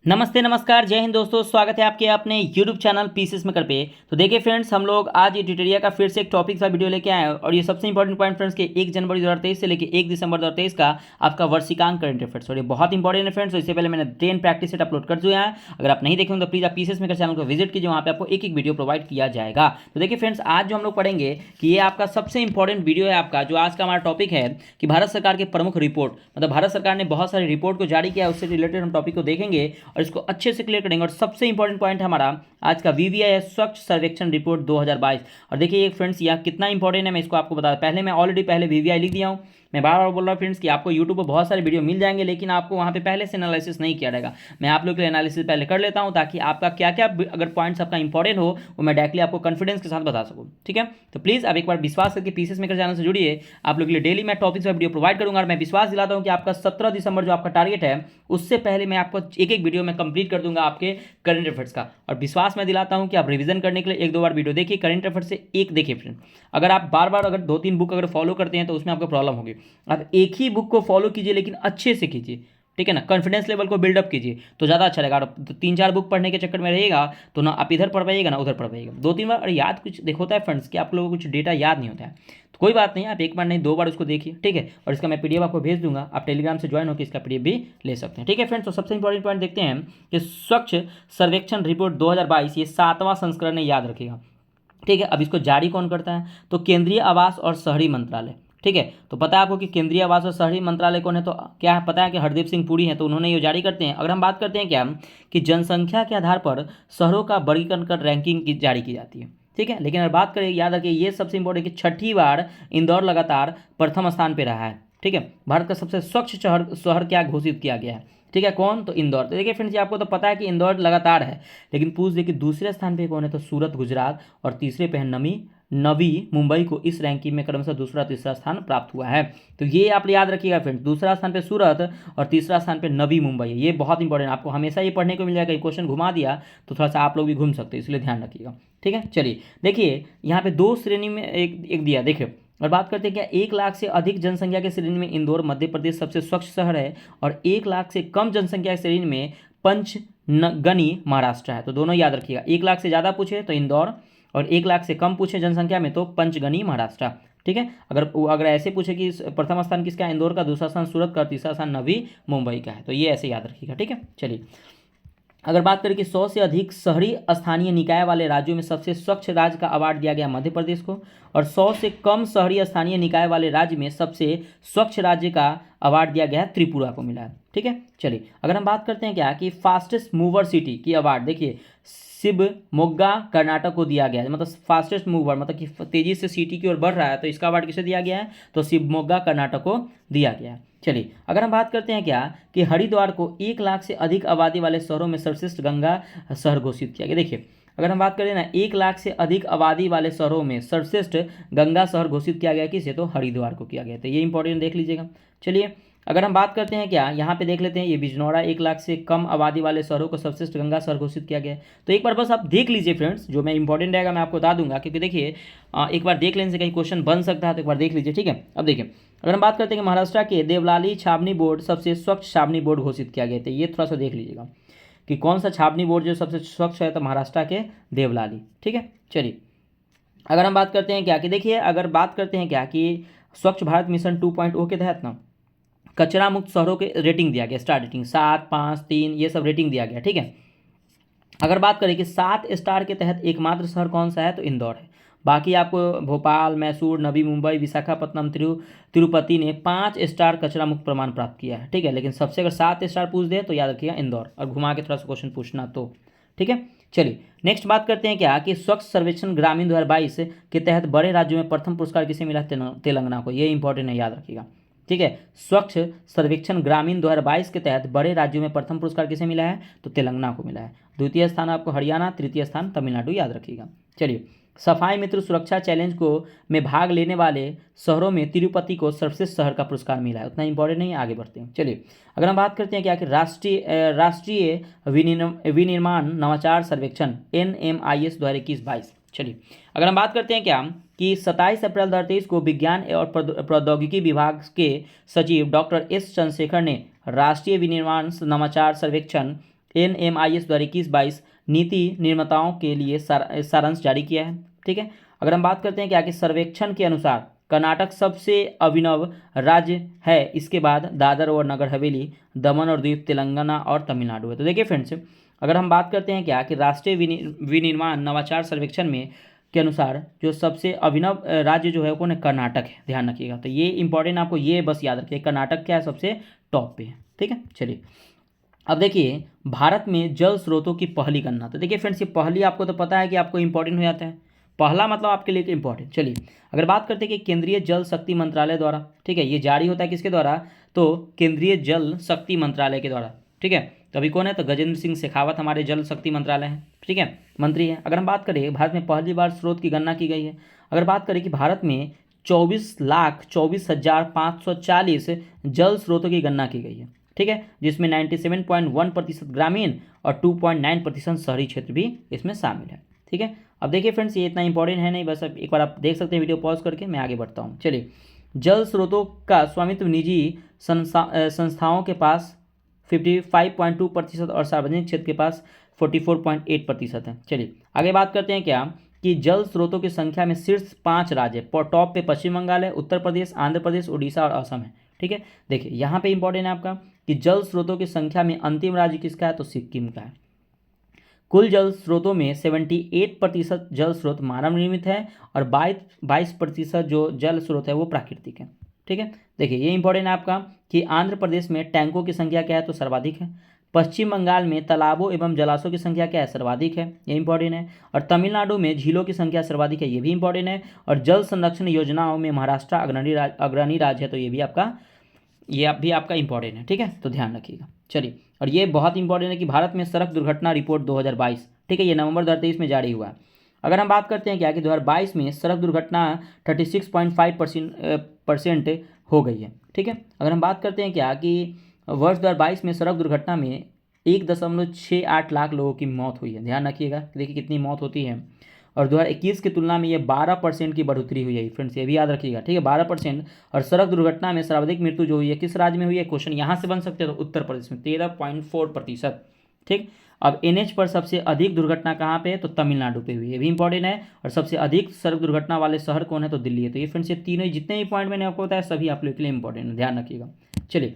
नमस्ते नमस्कार जय हिंद दोस्तों, स्वागत है आपके अपने YouTube चैनल पीसीएस मेकर पे। तो देखिए फ्रेंड्स, हम लोग आज ये ट्यूटोरियल का फिर से एक टॉपिक सा वीडियो लेके आए हैं और ये सबसे इंपॉर्टेंट पॉइंट फ्रेंड्स के 1 जनवरी 2023 से लेके 1 दिसंबर 2023 का आपका वर्षिकांक करंट अफेयर्स और ये बहुत इंपॉर्टेंट है फ्रेंड्स। तो इससे पहले मैंने 10 प्रैक्टिस सेट अपलोड कर दिया है, अगर आप नहीं देखें तो प्लीज़ आप पीसीएस मेकर चैनल को विजिट कीजिए, वहाँ पे आपको एक एक वीडियो प्रोवाइड किया जाएगा। तो देखिए फ्रेंड्स, आज जो हम लोग पढ़ेंगे कि ये आपका सबसे इंपॉर्टेंट वीडियो है आपका, जो आज का हमारा टॉपिक है कि भारत सरकार के प्रमुख रिपोर्ट, मतलब भारत सरकार ने बहुत सारी रिपोर्ट को जारी किया है, उससे रिलेटेड हम टॉपिक को देखेंगे और इसको अच्छे से क्लियर करेंगे। और सबसे इंपॉर्टेंट पॉइंट हमारा आज का वीवीआई स्वच्छ सर्वेक्षण रिपोर्ट 2022। और देखिए फ्रेंड्स, यह कितना इंपॉर्टेंट है मैं इसको आपको बता, पहले मैं ऑलरेडी पहले वीवीआई लिख दिया हूँ। मैं बार बार बोल रहा हूँ फ्रेंड्स कि आपको यूट्यूब पर बहुत सारे वीडियो मिल जाएंगे, लेकिन आपको वहाँ पे पहले से एनालिसिस नहीं किया जाएगा। मैं आप लोग के लिए एनालिसिस पहले कर लेता हूँ ताकि आपका क्या क्या अगर पॉइंट्स आपका इंपॉर्टेंट हो वो मैं डायरेक्टली आपको कॉन्फिडेंस के साथ बता सकूँ। ठीक है, तो प्लीज़ आप एक बार विश्वास करके पीसीएस मेकर चैनल से जुड़िए। आप लोग के लिए डेली मैं टॉपिक्स का वीडियो प्रोवाइड करूँगा और मैं विश्वास दिलाता हूँ कि आपका 17 दिसंबर जो आपका टारगेट है उससे पहले मैं आपको एक एक वीडियो में कंप्लीट कर दूंगा आपके करंट अफेयर्स का। और विश्वास मैं दिलाता हूं कि आप रिवीजन करने के लिए एक दो बार वीडियो देखिए, करंट अफेयर्स से एक देखिए फ्रेंड। अगर आप बार बार अगर 2-3 बुक अगर फॉलो करते हैं तो उसमें आपको प्रॉब्लम होगी। आप एक ही बुक को फॉलो कीजिए लेकिन अच्छे से कीजिए, ठीक है ना, कॉन्फिडेंस लेवल को बिल्डअप कीजिए तो ज़्यादा अच्छा रहेगा। और 3-4 बुक पढ़ने के चक्कर में रहेगा तो ना आप इधर पढ़ पाइएगा ना उधर पढ़ पाइएगा। 2-3 बार और याद कुछ देख होता है फ्रेंड्स कि आप लोगों को कुछ डेटा याद नहीं होता है, तो कोई बात नहीं, आप एक बार नहीं 2 बार उसको देखिए, ठीक है। और इसका मैं पीडीएफ आपको भेज दूंगा, आप टेलीग्राम से ज्वाइन होकर इसका पीडीएफ भी ले सकते हैं, ठीक है फ्रेंड्स। तो सबसे इंपॉर्टेंट पॉइंट देखते हैं कि स्वच्छ सर्वेक्षण रिपोर्ट 2022 ये 7वां संस्करण है, याद रखिएगा, ठीक है। अब इसको जारी कौन करता है तो केंद्रीय आवास और शहरी मंत्रालय, ठीक है। तो पता है आपको कि केंद्रीय आवास और शहरी मंत्रालय कौन है, तो क्या है पता है कि हरदीप सिंह पुरी हैं, तो उन्होंने ये जारी करते हैं। अगर हम बात करते हैं क्या कि जनसंख्या के आधार पर शहरों का वर्गीकरण कर रैंकिंग की जारी की जाती है, ठीक है। लेकिन अगर बात करें, याद रखिए ये सबसे इंपॉर्टेंट कि 6ठी बार इंदौर लगातार प्रथम स्थान पर रहा है, ठीक है। भारत का सबसे स्वच्छ शहर शहर क्या घोषित किया गया है, ठीक है, कौन, तो इंदौर। तो देखिए फ्रेंड्स, आपको तो पता है कि इंदौर लगातार है, लेकिन पूछ देखिए दूसरे स्थान पे कौन है, तो सूरत गुजरात, और तीसरे पे है नवी मुंबई को इस रैंकिंग में क्रमशः दूसरा तीसरा स्थान प्राप्त हुआ है। तो ये आप याद रखिएगा फ्रेंड्स, दूसरा स्थान पे सूरत और तीसरा स्थान पे नवी मुंबई है। ये बहुत इंपॉर्टेंट, आपको हमेशा ये पढ़ने को मिल जाएगा, क्वेश्चन घुमा दिया तो थोड़ा सा आप लोग भी घूम सकते हैं, इसलिए ध्यान रखिएगा, ठीक है। चलिए देखिए, यहाँ पे 2 श्रेणी में एक दिया, देखिए। और बात करते हैं क्या 1 लाख से अधिक जनसंख्या के श्रेणी में इंदौर मध्य प्रदेश सबसे स्वच्छ शहर है, और 1 लाख से कम जनसंख्या के श्रेणी में पंचगनी महाराष्ट्र है। तो दोनों याद रखिएगा, 1 लाख से ज़्यादा पूछे तो इंदौर, और 1 लाख से कम पूछे जनसंख्या में तो पंचगनी महाराष्ट्र, ठीक है। अगर ऐसे पूछे कि प्रथम स्थान किसका है, इंदौर का, दूसरा स्थान सूरत का, तीसरा स्थान नवी मुंबई का है, तो ये ऐसे याद रखिएगा, ठीक है। चलिए अगर बात करें कि 100 से अधिक शहरी स्थानीय निकाय वाले राज्यों में सबसे स्वच्छ राज्य का अवार्ड दिया गया मध्य प्रदेश को, और 100 से कम शहरी स्थानीय निकाय वाले राज्य में सबसे स्वच्छ राज्य का अवार्ड दिया गया है त्रिपुरा को मिला है, ठीक है। चलिए अगर हम बात करते हैं क्या कि फास्टेस्ट मूवर सिटी की अवार्ड, देखिए शिवमोग्गा कर्नाटक को दिया गया है, मतलब फास्टेस्ट मूवर, मतलब कि तेजी से सिटी की ओर बढ़ रहा है, तो इसका अवार्ड किसे दिया गया है, तो शिवमोग्गा कर्नाटक को दिया गया है। चलिए अगर हम बात करते हैं क्या कि हरिद्वार को 1 लाख से अधिक आबादी वाले शहरों में सर्वश्रेष्ठ गंगा शहर घोषित किया गया। देखिए अगर हम बात करें ना, 1 लाख से अधिक आबादी वाले शहरों में सर्वश्रेष्ठ गंगा शहर घोषित किया गया किसे, तो हरिद्वार को किया गया, तो ये इंपॉर्टेंट देख लीजिएगा। चलिए अगर हम बात करते हैं क्या, यहाँ पे देख लेते हैं, ये बिजनौरा 1 लाख से कम आबादी वाले शहरों को सर्वश्रेष्ठ गंगा शहर घोषित किया गया है। तो एक बार बस आप देख लीजिए फ्रेंड्स, जो मैं इंपॉर्टेंट रहेगा मैं आपको बता दूंगा, क्योंकि देखिए एक बार देख लेने से कहीं क्वेश्चन बन सकता है, तो एक बार देख लीजिए, ठीक है। अब देखिए अगर हम बात करते हैं कि महाराष्ट्र के देवलाली छावनी बोर्ड सबसे स्वच्छ छावनी बोर्ड घोषित किया गया, तो ये थोड़ा सा देख लीजिएगा कि कौन सा छावनी बोर्ड जो सबसे स्वच्छ है, तो महाराष्ट्र के देवलाली, ठीक है। चलिए अगर हम बात करते हैं क्या कि देखिए, अगर बात करते हैं क्या कि स्वच्छ भारत मिशन 2.0 के तहत ना कचरा मुक्त शहरों के रेटिंग दिया गया, स्टार रेटिंग 7, 5, 3 ये सब रेटिंग दिया गया, ठीक है। अगर बात करें कि 7 स्टार के तहत एकमात्र शहर कौन सा है, तो इंदौर है। बाकी आपको भोपाल, मैसूर, नवी मुंबई, विशाखापट्टनम, तिरुपति ने 5 स्टार कचरा मुक्त प्रमाण प्राप्त किया है, ठीक है। लेकिन सबसे अगर 7 स्टार पूछ दे तो याद रखिएगा इंदौर, और घुमा के थोड़ा सा क्वेश्चन पूछना तो, ठीक है। चलिए नेक्स्ट बात करते हैं क्या कि स्वच्छ सर्वेक्षण ग्रामीण 2022 के तहत बड़े राज्यों में प्रथम पुरस्कार किसे मिला, तेलंगाना को, ये इंपॉर्टेंट है, याद रखिएगा, ठीक है। स्वच्छ सर्वेक्षण ग्रामीण 2022 के तहत बड़े राज्यों में प्रथम पुरस्कार किसे मिला है, तो तेलंगाना को मिला है। द्वितीय स्थान आपको हरियाणा, तृतीय स्थान तमिलनाडु, याद रखिएगा। चलिए सफाई मित्र सुरक्षा चैलेंज को में भाग लेने वाले शहरों में तिरुपति को सर्वश्रेष्ठ शहर का पुरस्कार मिला है, उतना इंपॉर्टेंट नहीं है, आगे बढ़ते हैं। चलिए अगर हम बात करते हैं क्या कि राष्ट्रीय विनिर्माण नवाचार सर्वेक्षण NMIS 2021-22, चलिए अगर हम बात करते हैं क्या कि 27 अप्रैल 2023 को विज्ञान और प्रौद्योगिकी विभाग के सचिव डॉक्टर S चंद्रशेखर ने राष्ट्रीय विनिर्माण नवाचार सर्वेक्षण NMIS द्वारा 21-22 नीति निर्माताओं के लिए सारांश जारी किया है। ठीक है, अगर हम बात करते हैं क्या कि सर्वेक्षण के अनुसार कर्नाटक सबसे अभिनव राज्य है, इसके बाद दादर और नगर हवेली, दमन और दीव, तेलंगाना और तमिलनाडु है। तो देखिए फ्रेंड्स, अगर हम बात करते हैं क्या कि राष्ट्रीय विनिर्माण नवाचार सर्वेक्षण में के अनुसार जो सबसे अभिनव राज्य जो है वो कर्नाटक है, ध्यान रखिएगा। तो ये इंपॉर्टेंट, आपको ये बस याद रखिए, कर्नाटक क्या है, सबसे टॉप पे है। ठीक है, चलिए अब देखिए भारत में जल स्रोतों की पहली गणना। तो देखिए फ्रेंड्स, ये पहली आपको तो पता है कि आपको इंपॉर्टेंट हो जाता है, पहला मतलब आपके लिए इंपॉर्टेंट। चलिए अगर बात करते हैं कि केंद्रीय जल शक्ति मंत्रालय द्वारा, ठीक है, ये जारी होता है किसके द्वारा, तो केंद्रीय जल शक्ति मंत्रालय के द्वारा। ठीक है, तो अभी कौन है, तो गजेंद्र सिंह शेखावत हमारे जल शक्ति मंत्रालय हैं, ठीक है, मंत्री हैं। अगर हम बात करें भारत में पहली बार स्रोत की गणना की गई है, अगर बात करें कि भारत में 24,24,540 जल स्रोतों की गणना की गई है। ठीक है, जिसमें 97.1% ग्रामीण और 2.9% शहरी क्षेत्र भी इसमें शामिल है। ठीक है, अब देखिए फ्रेंड्स, ये इतना इंपॉर्टेंट है नहीं, बस अब एक बार आप देख सकते हैं वीडियो पॉज करके, मैं आगे बढ़ता हूँ। चलिए, जल स्रोतों का स्वामित्व निजी संस्थाओं के पास 55.2% और सार्वजनिक क्षेत्र के पास 44.8% है। चलिए आगे बात करते हैं क्या कि जल स्रोतों की संख्या में शीर्ष 5 राज्य, टॉप पे पश्चिम बंगाल है, उत्तर प्रदेश, आंध्र प्रदेश, उड़ीसा और असम है। ठीक है, देखिए यहाँ पे इंपॉर्टेंट है आपका कि जल स्रोतों की संख्या में अंतिम राज्य किसका है, तो सिक्किम का है। कुल जल स्रोतों में 78% जल स्रोत मानव निर्मित है और 22% जो जल स्रोत है वो प्राकृतिक है। ठीक है, देखिए ये इंपॉर्टेंट है आपका कि आंध्र प्रदेश में टैंकों की संख्या क्या है, तो सर्वाधिक है। पश्चिम बंगाल में तालाबों एवं जलाशयों की संख्या क्या है, सर्वाधिक है, ये इंपॉर्टेंट है। और तमिलनाडु में झीलों की संख्या सर्वाधिक है, ये भी इंपॉर्टेंट है। और जल संरक्षण योजनाओं में महाराष्ट्र अग्रणी राज्य है, तो ये भी आपका इंपॉर्टेंट है। ठीक है, तो ध्यान रखिएगा। चलिए, और ये बहुत इंपॉर्टेंट है कि भारत में सड़क दुर्घटना रिपोर्ट 2022, ठीक है, ये नवंबर 2023 में जारी हुआ है। अगर हम बात करते हैं क्या कि 2022 में सड़क दुर्घटना 36.5% हो गई है। ठीक है, अगर हम बात करते हैं क्या कि वर्ष 2022 में सड़क दुर्घटना में 1.68 लाख लोगों की मौत हुई है, ध्यान रखिएगा, देखिए कितनी मौत होती है। और 2021 की तुलना में ये 12% की बढ़ोतरी हुई है फ्रेंड्स, ये भी याद रखिएगा। ठीक है, 12%। और सड़क दुर्घटना में सर्वाधिक मृत्यु जो हुई है किस राज्य में हुई है, क्वेश्चन यहाँ से बन सकते हैं, तो उत्तर प्रदेश में 13.4%। ठीक, अब NH पर सबसे अधिक दुर्घटना कहाँ पे है, तो तमिलनाडु पे हुई है, ये भी इंपॉर्टेंट है। और सबसे अधिक सड़क दुर्घटना वाले शहर कौन है, तो दिल्ली है। तो ये फ्रेंड्स, ये तीनों जितने भी पॉइंट मैंने आपको बताया सभी आप लोग के लिए इंपॉर्टेंट है, ध्यान रखिएगा। चलिए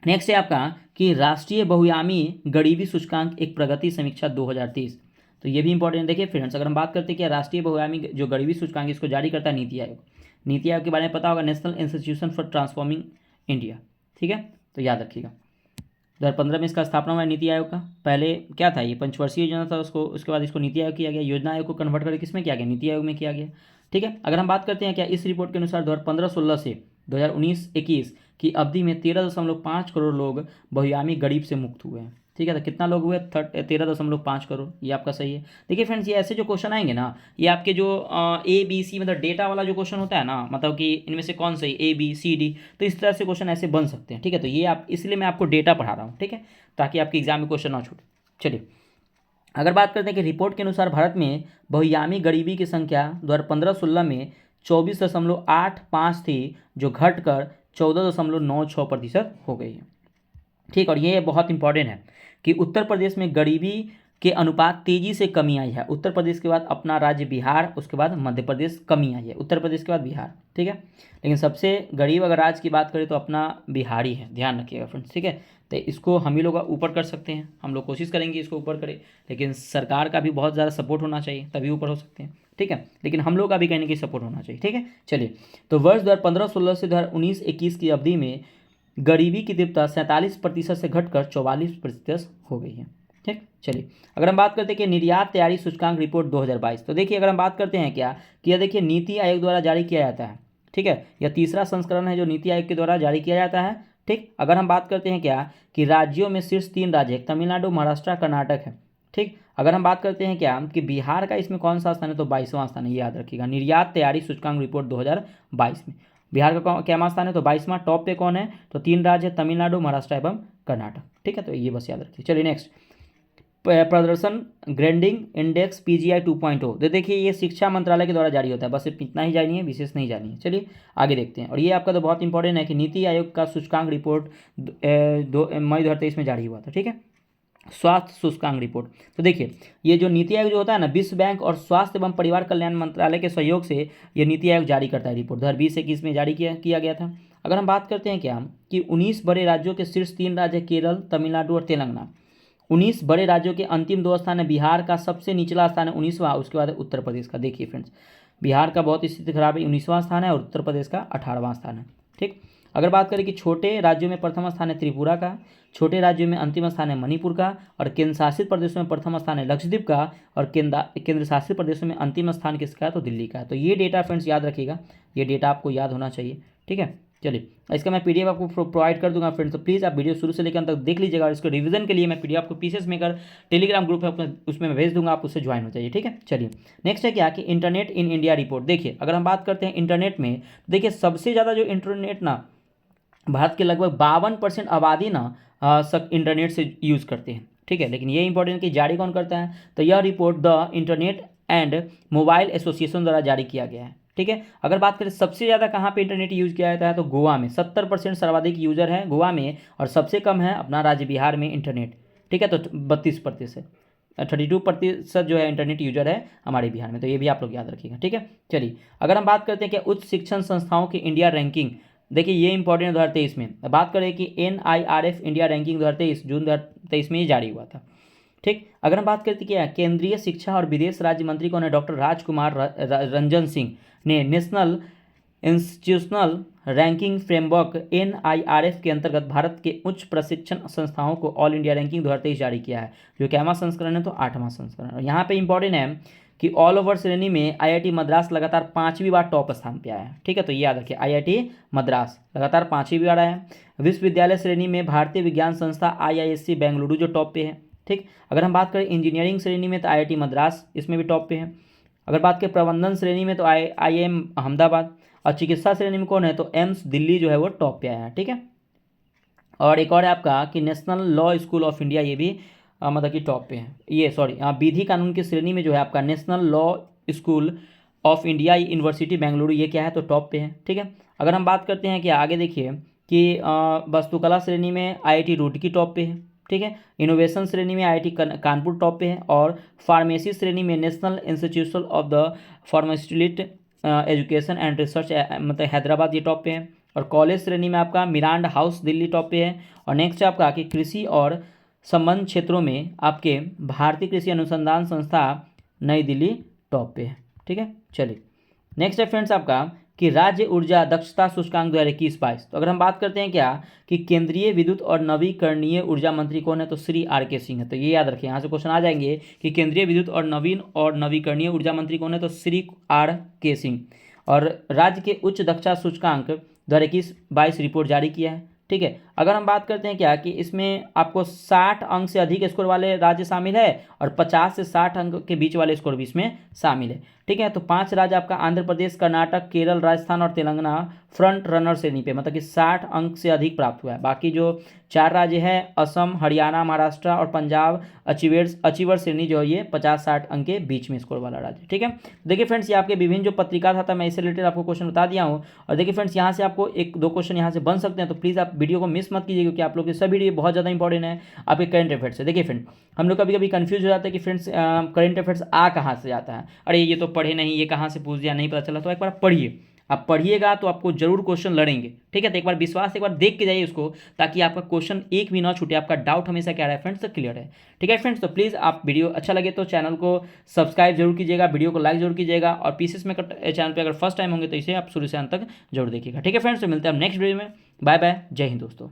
नेक्स्ट है आपका कि राष्ट्रीय बहुआयामी गरीबी सूचकांक एक प्रगति समीक्षा 2023, तो ये भी इंपॉर्टेंट। देखिए फ्रेंड्स, अगर हम बात करते हैं कि राष्ट्रीय बहुआयामी जो गरीबी सूचकांक इसको जारी करता है नीति आयोग। नीति आयोग के बारे में पता होगा, national institution for transforming India. ठीक है, तो याद रखिएगा 2015 में इसका स्थापना हुआ नीति आयोग का। पहले क्या था, ये पंचवर्षीय योजना था, उसके बाद इसको नीति आयोग किया गया, योजना आयोग को कन्वर्ट करके किसमें किया गया, नीति आयोग में किया गया। ठीक है, अगर हम बात करते हैं क्या इस रिपोर्ट के अनुसार 2015-16 से 2019-21 की अवधि में 13.5 करोड़ लोग बहुआयामी गरीब से मुक्त हुए हैं। ठीक है, तो कितना लोग हुए, 13.5 करोड़, ये आपका सही है। देखिए फ्रेंड्स, ये ऐसे जो क्वेश्चन आएंगे ना, ये आपके जो ABC मतलब डेटा वाला जो क्वेश्चन होता है ना, मतलब कि इनमें से कौन सही ABCD, तो इस तरह से क्वेश्चन ऐसे बन सकते हैं। ठीक है, तो ये आप, इसलिए मैं आपको डेटा पढ़ा रहा हूँ, ठीक है, ताकि आपके एग्जाम में क्वेश्चन ना छूटे। चलिए अगर बात करते हैं कि रिपोर्ट के अनुसार भारत में बहुआयामी गरीबी की संख्या 2015-16 में 24.85 थी, जो घटकर 14.96% हो गई है। ठीक, और ये बहुत इंपॉर्टेंट है कि उत्तर प्रदेश में गरीबी के अनुपात तेजी से कमी आई है। उत्तर प्रदेश के बाद अपना राज्य बिहार, उसके बाद मध्य प्रदेश, कमी आई है उत्तर प्रदेश के बाद बिहार। ठीक है, लेकिन सबसे गरीब अगर राज्य की बात करें तो अपना बिहार ही है, ध्यान रखिएगा फ्रेंड्स। ठीक है, तो इसको हम ही लोग ऊपर कर सकते हैं, हम लोग कोशिश करेंगे इसको ऊपर करें, लेकिन सरकार का भी बहुत ज़्यादा सपोर्ट होना चाहिए तभी ऊपर हो सकते हैं। ठीक है, लेकिन हम लोग का भी कहीं ना कहीं सपोर्ट होना चाहिए। ठीक है, चलिए, तो वर्ष 2015-16 से 2019-21 की अवधि में गरीबी की तीव्रता 47% से घटकर 44% हो गई है। ठीक, चलिए अगर हम बात करते हैं कि निर्यात तैयारी सूचकांक रिपोर्ट 2022, तो देखिए अगर हम बात करते हैं क्या कि यह देखिए नीति आयोग द्वारा जारी किया जाता है। ठीक है, यह तीसरा संस्करण है जो नीति आयोग के द्वारा जारी किया जाता है। ठीक, अगर हम बात करते हैं क्या कि राज्यों में शीर्ष 3 राज्य तमिलनाडु, महाराष्ट्र, कर्नाटक है। ठीक, अगर हम बात करते हैं क्या कि बिहार का इसमें कौन सा स्थान है, तो 22वां स्थान है, याद रखिएगा। निर्यात तैयारी सूचकांक रिपोर्ट 2022 में बिहार का क्या स्थान है, तो 22वां। टॉप पे कौन है, तो 3 राज्य तमिलनाडु, महाराष्ट्र एवं कर्नाटक। ठीक है, तो ये बस याद रखिए। चलिए नेक्स्ट, प्रदर्शन ग्रेडिंग इंडेक्स PGI 2.0, तो देखिए ये शिक्षा मंत्रालय के द्वारा जारी होता है, बस इतना ही जानिए, विशेष नहीं जानिए। चलिए आगे देखते हैं, और ये आपका तो बहुत इंपॉर्टेंट है कि नीति आयोग का सूचकांक रिपोर्ट मई 2023 में जारी हुआ था। ठीक है, स्वास्थ्य सूचकांक रिपोर्ट। तो देखिए ये जो नीति आयोग जो होता है ना, विश्व बैंक और स्वास्थ्य एवं परिवार कल्याण मंत्रालय के सहयोग से ये नीति आयोग जारी करता है रिपोर्ट। 2020-21 में जारी किया गया था। अगर हम बात करते हैं क्या कि 19 बड़े राज्यों के शीर्ष 3 राज्य केरल, तमिलनाडु और तेलंगाना। 19 बड़े राज्यों के अंतिम 2 स्थान है। बिहार का सबसे निचला स्थान है 19वां, उसके बाद है उत्तर प्रदेश का। देखिए फ्रेंड्स, बिहार का बहुत स्थिति खराब है, 19वां स्थान है, और उत्तर प्रदेश का 18वां स्थान है। ठीक। अगर बात करें कि छोटे राज्यों में प्रथम स्थान है त्रिपुरा का, छोटे राज्यों में अंतिम स्थान है मणिपुर का, और केंद्र शासित प्रदेशों में प्रथम स्थान है लक्षद्वीप का, और केंद्र शासित प्रदेशों में अंतिम स्थान किसका है तो दिल्ली का है। तो ये डेटा फ्रेंड्स याद रखिएगा, ये डेटा आपको याद होना चाहिए। ठीक है, चलिए इसका मैं पीडीएफ आपको प्रोवाइड कर दूंगा फ्रेंड्स, तो प्लीज़ आप वीडियो शुरू से लेकर अंत तक देख लीजिएगा। और इसको रिवीजन के लिए मैं पीडीएफ आपको पीसीएस मेकर टेलीग्राम ग्रुप है उसमें मैं भेज दूंगा, आप उससे ज्वाइन हो जाइए। ठीक है, चलिए नेक्स्ट है क्या कि इंटरनेट इन इंडिया रिपोर्ट। देखिए अगर हम बात करते हैं इंटरनेट में, देखिए सबसे ज़्यादा जो इंटरनेट ना भारत के लगभग 52% आबादी ना इंटरनेट से यूज़ करते हैं। ठीक है, लेकिन ये इंपॉर्टेंट कि जारी कौन करता है, तो यह report the internet and mobile association द्वारा जारी किया गया है। ठीक है, अगर बात करें सबसे ज़्यादा कहाँ पे इंटरनेट यूज़ किया जाता है तो गोवा में 70% सर्वाधिक यूज़र है गोवा में, और सबसे कम है अपना राज्य बिहार में इंटरनेट। ठीक है, तो 32%, 32% जो है इंटरनेट यूजर है हमारे बिहार में। तो ये भी आप लोग याद रखिएगा। ठीक है, चलिए अगर हम बात करते हैं कि उच्च शिक्षण संस्थाओं की इंडिया रैंकिंग, देखिए ये इंपॉर्टेंट 2023 में बात करें कि NIRF इंडिया रैंकिंग 2023 जून 2023 में ये जारी हुआ था। ठीक, अगर हम बात करते हैं केंद्रीय शिक्षा और विदेश राज्य मंत्री कौन है, डॉक्टर राजकुमार रंजन सिंह ने national institutional ranking framework NIRF के अंतर्गत भारत के उच्च प्रशिक्षण संस्थाओं को ऑल इंडिया रैंकिंग 2023 जारी किया है, जो कैवा संस्करण है तो 8वां संस्करण है। यहाँ पे इंपॉर्टेंट है कि ऑल ओवर श्रेणी में IIT मद्रास लगातार 5वीं बार टॉप स्थान पे आया है। ठीक है, तो ये याद रखिए IIT मद्रास लगातार 5वीं बार आया है। विश्वविद्यालय श्रेणी में भारतीय विज्ञान संस्था IISc बेंगलुरु जो टॉप पे है। ठीक, अगर हम बात करें इंजीनियरिंग श्रेणी में तो IIT मद्रास इसमें भी टॉप पे है। अगर बात करें प्रबंधन श्रेणी में तो IIM अहमदाबाद, और चिकित्सा श्रेणी में कौन है तो एम्स दिल्ली जो है वो टॉप पे आया है। ठीक है, और एक और है आपका कि national law school of India, ये भी मतलब कि टॉप पे है। ये सॉरी विधि कानून की श्रेणी में जो है आपका national law school of India university Bengaluru, ये क्या है तो टॉप पे है। ठीक है, अगर हम बात करते हैं कि आगे देखिए कि वास्तुकला श्रेणी में IIT रुड़की टॉप पे है। ठीक है, इनोवेशन श्रेणी में IIT कानपुर टॉप पे है, और फार्मेसी श्रेणी में national institution of the pharmaceutical education and research मतलब हैदराबाद ये टॉप पे है, और कॉलेज श्रेणी में आपका मिरांड हाउस दिल्ली टॉप पे है। और नेक्स्ट है आपका कि कृषि और संबंध क्षेत्रों में आपके भारतीय कृषि अनुसंधान संस्था नई दिल्ली टॉप पे है। ठीक है, चलिए नेक्स्ट है फ्रेंड्स आपका कि राज्य ऊर्जा दक्षता सूचकांक 2021-22। तो अगर हम बात करते हैं क्या कि केंद्रीय विद्युत और नवीकरणीय ऊर्जा मंत्री कौन है तो श्री RK सिंह है। तो ये याद रखें, यहाँ से क्वेश्चन आ जाएंगे कि केंद्रीय विद्युत और नवीकरणीय ऊर्जा मंत्री कौन है तो श्री RK सिंह। और राज्य के उच्च दक्षता सूचकांक 2021-22 रिपोर्ट जारी किया है। ठीक है, अगर हम बात करते हैं क्या कि इसमें आपको 60 अंक से अधिक स्कोर वाले राज्य शामिल है, और 50 से 60 अंक के बीच वाले स्कोर भी इसमें शामिल है। ठीक है, तो 5 राज्य आपका आंध्र प्रदेश, कर्नाटक, केरल, राजस्थान और तेलंगाना फ्रंट रनर श्रेणी पे, मतलब कि 60 अंक से अधिक प्राप्त हुआ है। बाकी जो 4 राज्य हैं असम, हरियाणा, महाराष्ट्र और पंजाब अचीवर श्रेणी जो है ये 50-60 अंक के बीच में स्कोर वाला राज्य। ठीक है, देखिए फ्रेंड्स ये आपके विभिन्न जो पत्रिका था मैं इससे रिलेटेड आपको क्वेश्चन बता दिया हूँ। और देखिए फ्रेंड्स यहाँ से आपको 1-2 क्वेश्चन यहाँ से बन सकते हैं, तो प्लीज़ आप वीडियो को मिस मत कीजिए, क्योंकि आप लोग के सभी वीडियो बहुत ज़्यादा इंपॉर्टेंट है आपके करंट अफेयर्स से। देखिए फ्रेंड हम लोग कभी कभी कंफ्यूज हो जाता है कि फ्रेंड्स करंट अफेयर्स कहाँ से जाता है, अरे ये तो पढ़े नहीं, ये कहाँ से पूछ दिया नहीं पता चला। तो एक बार पढ़िए, आप पढ़िएगा तो आपको जरूर क्वेश्चन लड़ेंगे। ठीक है, तो एक बार विश्वास एक बार देख के जाइए उसको, ताकि आपका क्वेश्चन एक भी ना छूटे, आपका डाउट हमेशा क्या रहा है फ्रेंड्स तो क्लियर है। ठीक है फ्रेंड्स, तो प्लीज़ आप वीडियो अच्छा लगे तो चैनल को सब्सक्राइब जरूर कीजिएगा, वीडियो को लाइक जरूर कीजिएगा, और पीसीएस में चैनल पर अगर फर्स्ट टाइम होंगे तो इसे आप शुरू से अंत तक जरूर देखिएगा। ठीक है फ्रेंड्स, तो मिलते हैं नेक्स्ट वीडियो में। बाय बाय, जय हिंद दोस्तों।